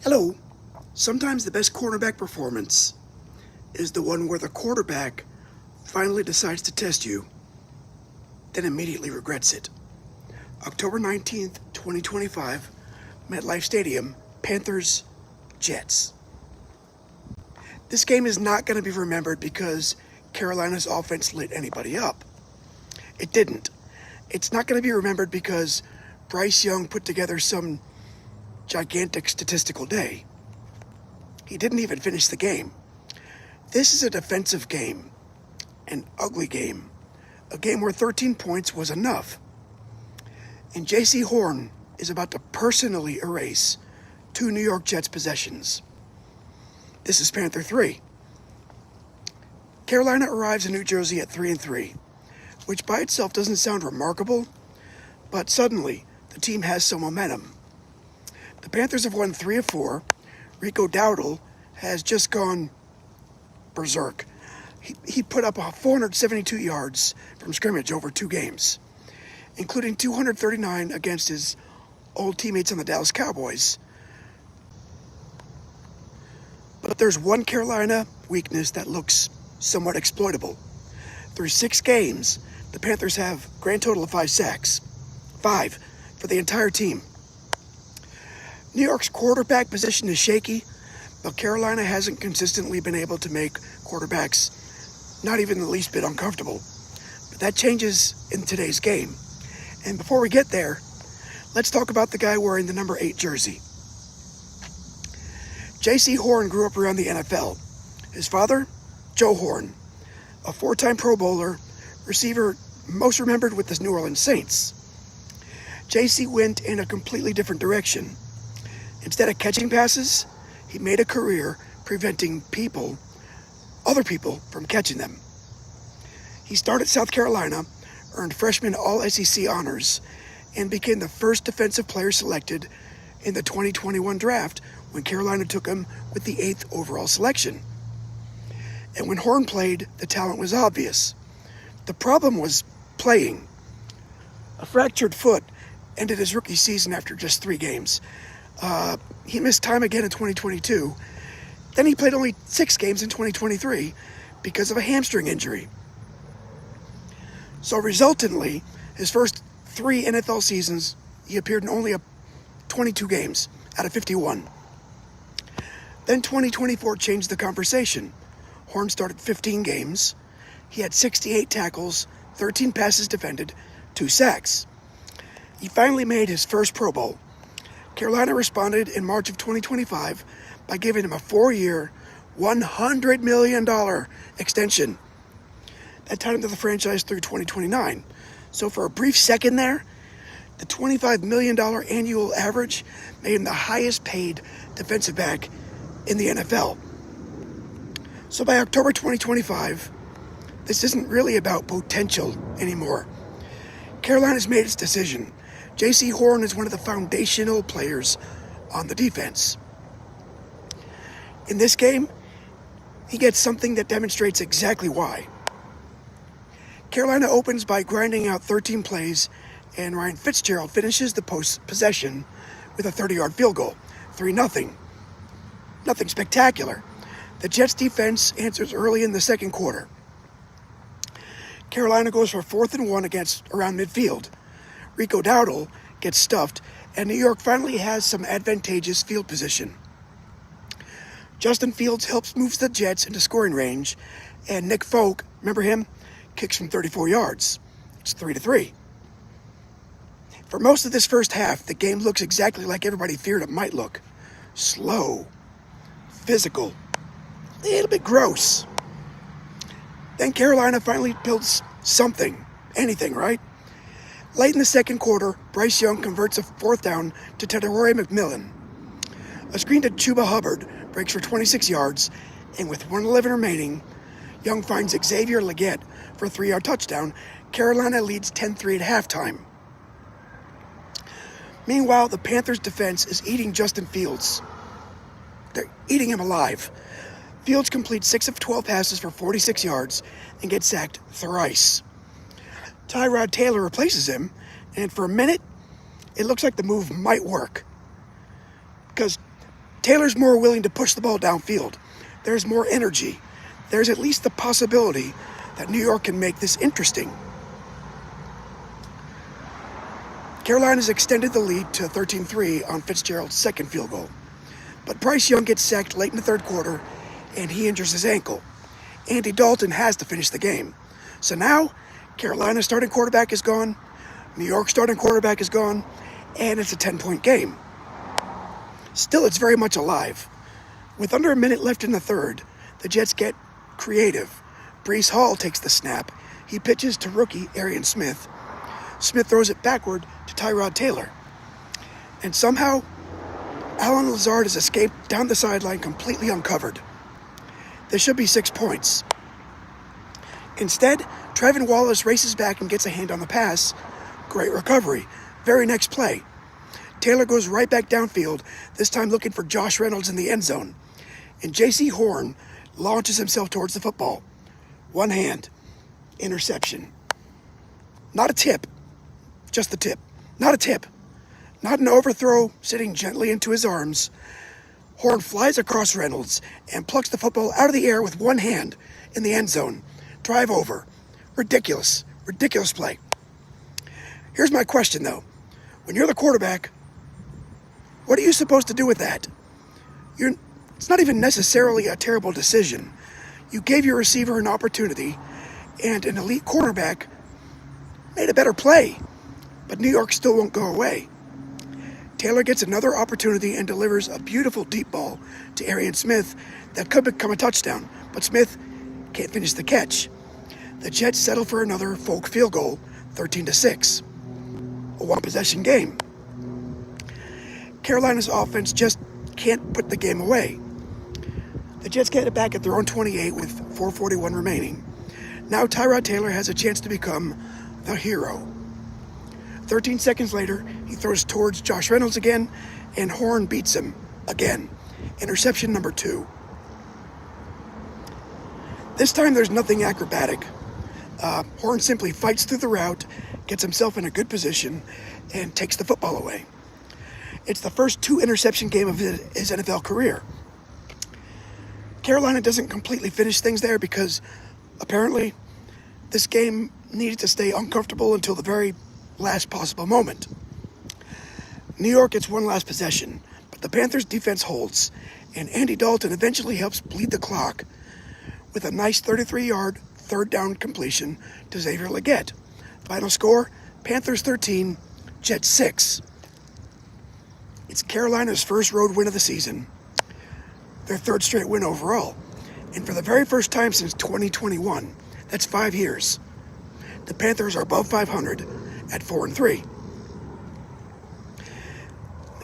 Hello. Sometimes the best cornerback performance is the one where the quarterback finally decides to test you, then immediately regrets it. October 19th, 2025, MetLife Stadium, Panthers, Jets. This game is not going to be remembered because Carolina's offense lit anybody up. It didn't. It's not going to be remembered because Bryce Young put together some gigantic statistical day. He didn't even finish the game. This is a defensive game, an ugly game, a game where 13 points was enough. And Jaycee Horn is about to personally erase 2 New York Jets possessions. This is Panther 3. Carolina arrives in New Jersey at 3-3, which by itself doesn't sound remarkable, but suddenly the team has some momentum. The Panthers have won 3 of 4. Rico Dowdle has just gone berserk. He put up 472 yards from scrimmage over 2 games, including 239 against his old teammates on the Dallas Cowboys. But there's one Carolina weakness that looks somewhat exploitable. Through 6 games, the Panthers have a grand total of 5 sacks. 5 for the entire team. New York's quarterback position is shaky, but Carolina hasn't consistently been able to make quarterbacks not even the least bit uncomfortable. But that changes in today's game. And before we get there, let's talk about the guy wearing the number 8 jersey. Jaycee Horn grew up around the NFL. His father, Joe Horn, a 4-time Pro Bowler, receiver most remembered with the New Orleans Saints. Jaycee went in a completely different direction. Instead of catching passes, he made a career preventing other people from catching them. He started South Carolina, earned freshman All-SEC honors, and became the first defensive player selected in the 2021 draft when Carolina took him with the 8th overall selection. And when Horn played, the talent was obvious. The problem was playing. A fractured foot ended his rookie season after just 3 games. He missed time again in 2022. Then he played only 6 games in 2023 because of a hamstring injury. So resultantly, his first 3 NFL seasons, he appeared in only 22 games out of 51. Then 2024 changed the conversation. Horn started 15 games. He had 68 tackles, 13 passes defended, 2 sacks. He finally made his first Pro Bowl. Carolina responded in March of 2025 by giving him a 4-year, $100 million extension. That tied him to the franchise through 2029. So for a brief second there, the $25 million annual average made him the highest paid defensive back in the NFL. So by October 2025, this isn't really about potential anymore. Carolina's made its decision. Jaycee Horn is one of the foundational players on the defense. In this game, he gets something that demonstrates exactly why. Carolina opens by grinding out 13 plays, and Ryan Fitzgerald finishes the possession with a 30-yard field goal, 3-0. Nothing spectacular. The Jets defense answers early in the second quarter. Carolina goes for 4th and 1 around midfield. Rico Dowdle gets stuffed, and New York finally has some advantageous field position. Justin Fields moves the Jets into scoring range, and Nick Folk, remember him, kicks from 34 yards. It's 3-3. For most of this first half, the game looks exactly like everybody feared it might look. Slow, physical, a little bit gross. Then Carolina finally builds something, anything, right? Late in the second quarter, Bryce Young converts a 4th down to Tedoroy McMillan. A screen to Chuba Hubbard breaks for 26 yards, and with 1:11 remaining, Young finds Xavier Legette for a 3-yard touchdown. Carolina leads 10-3 at halftime. Meanwhile, the Panthers' defense is eating Justin Fields. They're eating him alive. Fields completes 6 of 12 passes for 46 yards and gets sacked thrice. Tyrod Taylor replaces him, and for a minute, it looks like the move might work. Because Taylor's more willing to push the ball downfield. There's more energy. There's at least the possibility that New York can make this interesting. Carolina's extended the lead to 13-3 on Fitzgerald's second field goal. But Bryce Young gets sacked late in the third quarter, and he injures his ankle. Andy Dalton has to finish the game. So now, Carolina's starting quarterback is gone, New York's starting quarterback is gone, and it's a 10-point game. Still, it's very much alive. With under a minute left in the third, the Jets get creative. Breece Hall takes the snap. He pitches to rookie Arian Smith. Smith throws it backward to Tyrod Taylor. And somehow, Allen Lazard has escaped down the sideline completely uncovered. There should be 6 points. Instead, Trevin Wallace races back and gets a hand on the pass. Great recovery. Very next play. Taylor goes right back downfield, this time looking for Josh Reynolds in the end zone. And Jaycee Horn launches himself towards the football. One hand. Interception. Not a tip. Just the tip. Not a tip. Not an overthrow sitting gently into his arms. Horn flies across Reynolds and plucks the football out of the air with one hand in the end zone. Drive over. Ridiculous. Ridiculous play. Here's my question, though. When you're the quarterback, what are you supposed to do with that? It's not even necessarily a terrible decision. You gave your receiver an opportunity, and an elite quarterback made a better play. But New York still won't go away. Taylor gets another opportunity and delivers a beautiful deep ball to Arian Smith that could become a touchdown, but Smith can't finish the catch. The Jets settle for another Folk field goal, 13-6. A one-possession game. Carolina's offense just can't put the game away. The Jets get it back at their own 28 with 4:41 remaining. Now Tyrod Taylor has a chance to become the hero. 13 seconds later, he throws towards Josh Reynolds again, and Horn beats him again. Interception number 2. This time there's nothing acrobatic. Horn simply fights through the route, gets himself in a good position, and takes the football away. It's the first 2-interception game of his NFL career. Carolina doesn't completely finish things there because apparently this game needed to stay uncomfortable until the very last possible moment. New York gets one last possession, but the Panthers' defense holds, and Andy Dalton eventually helps bleed the clock with a nice 33-yard third down completion to Xavier Legette. Final score, Panthers 13, Jets 6. It's Carolina's first road win of the season, their third straight win overall, and for the very first time since 2021, that's 5 years, the Panthers are above 500 at 4-3.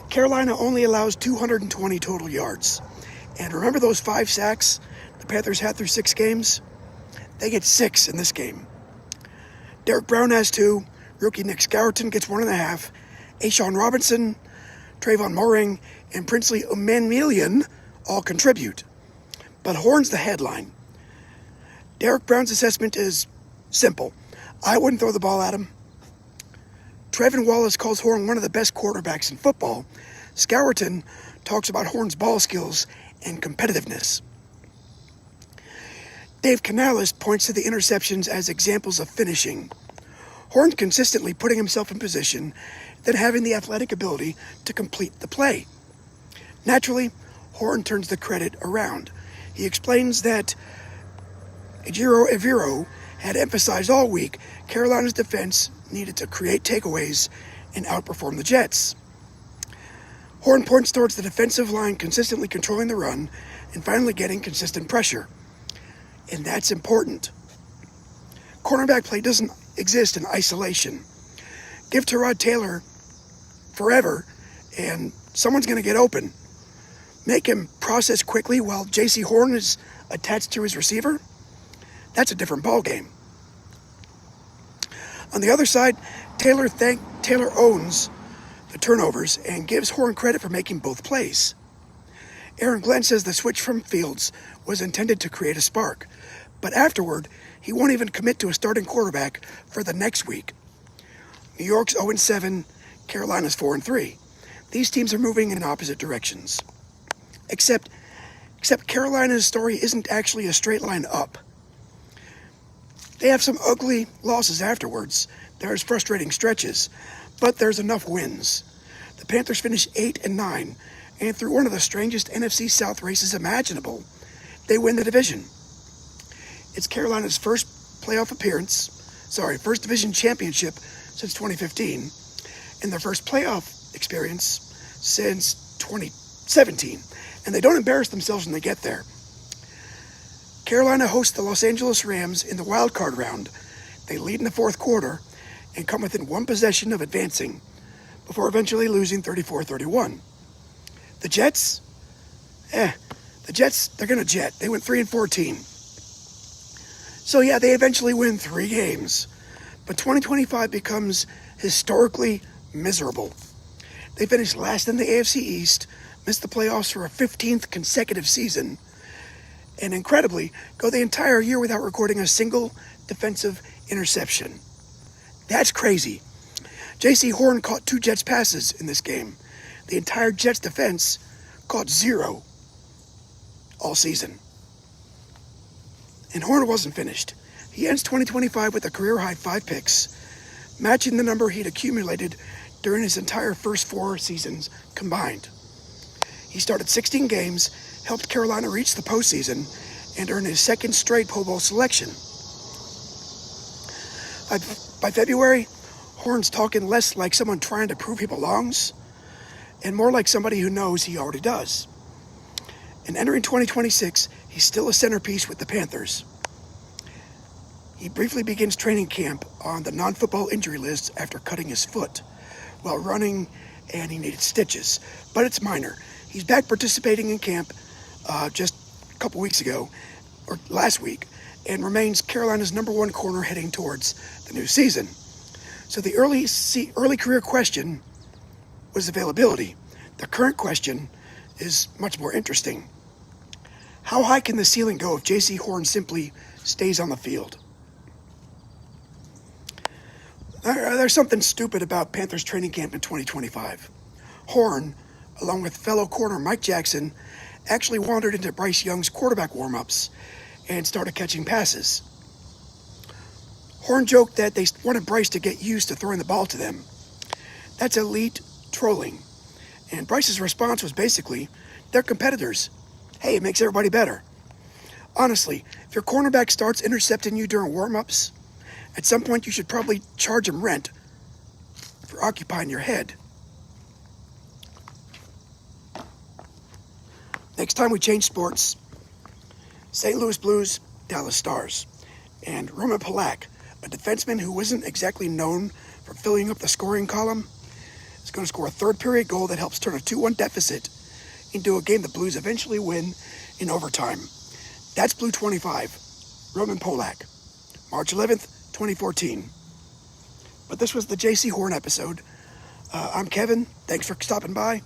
Carolina only allows 220 total yards, and remember those 5 sacks the Panthers had through 6 games? They get 6 in this game. Derek Brown has 2, rookie Nick Scourton gets 1.5, A'Shawn Robinson, Trayvon Moring, and Princely Umanmielen all contribute. But Horn's the headline. Derek Brown's assessment is simple. I wouldn't throw the ball at him. Trevin Wallace calls Horn one of the best quarterbacks in football. Scourton talks about Horn's ball skills and competitiveness. Dave Canales points to the interceptions as examples of finishing. Horn consistently putting himself in position, then having the athletic ability to complete the play. Naturally, Horn turns the credit around. He explains that Ejiro Evero had emphasized all week Carolina's defense needed to create takeaways and outperform the Jets. Horn points towards the defensive line consistently controlling the run and finally getting consistent pressure. And that's important. Cornerback play doesn't exist in isolation. Give Tyrod Taylor forever and someone's going to get open. Make him process quickly while Jaycee Horn is attached to his receiver. That's a different ballgame. On the other side, Taylor owns the turnovers and gives Horn credit for making both plays. Aaron Glenn says the switch from Fields was intended to create a spark, but afterward, he won't even commit to a starting quarterback for the next week. New York's 0-7, Carolina's 4-3. These teams are moving in opposite directions. Except Carolina's story isn't actually a straight line up. They have some ugly losses afterwards. There's frustrating stretches, but there's enough wins. The Panthers finished 8-9, and through one of the strangest NFC South races imaginable, they win the division. It's Carolina's first division championship since 2015, and their first playoff experience since 2017, and they don't embarrass themselves when they get there. Carolina hosts the Los Angeles Rams in the wild card round. They lead in the fourth quarter and come within one possession of advancing before eventually losing 34-31. The Jets? The Jets, they're going to jet. They went 3-14. So yeah, they eventually win 3 games. But 2025 becomes historically miserable. They finished last in the AFC East, missed the playoffs for a 15th consecutive season, and incredibly, go the entire year without recording a single defensive interception. That's crazy. Jaycee Horn caught 2 Jets passes in this game. The entire Jets defense caught 0 all season. And Horn wasn't finished. He ends 2025 with a career-high 5 picks, matching the number he'd accumulated during his entire first 4 seasons combined. He started 16 games, helped Carolina reach the postseason, and earned his 2nd straight Pro Bowl selection. By February, Horn's talking less like someone trying to prove he belongs, and more like somebody who knows he already does. And entering 2026, he's still a centerpiece with the Panthers. He briefly begins training camp on the non-football injury list after cutting his foot while running, and he needed stitches, but it's minor. He's back participating in camp just a couple weeks ago, or last week, and remains Carolina's number 1 corner heading towards the new season. So the early career question was availability. The current question is much more interesting. How high can the ceiling go if Jaycee Horn simply stays on the field? There's something stupid about Panthers training camp in 2025. Horn, along with fellow corner Mike Jackson, actually wandered into Bryce Young's quarterback warm-ups and started catching passes. Horn joked that they wanted Bryce to get used to throwing the ball to them. That's elite trolling. And Bryce's response was basically, they're competitors. Hey, it makes everybody better. Honestly, if your cornerback starts intercepting you during warm-ups, at some point you should probably charge him rent for occupying your head. Next time we change sports, St. Louis Blues, Dallas Stars. And Roman Polak, a defenseman who wasn't exactly known for filling up the scoring column, is going to score a third-period goal that helps turn a 2-1 deficit into a game the Blues eventually win in overtime. That's Blue 25, Roman Polak, March 11th, 2014. But this was the Jaycee Horn episode. I'm Kevin. Thanks for stopping by.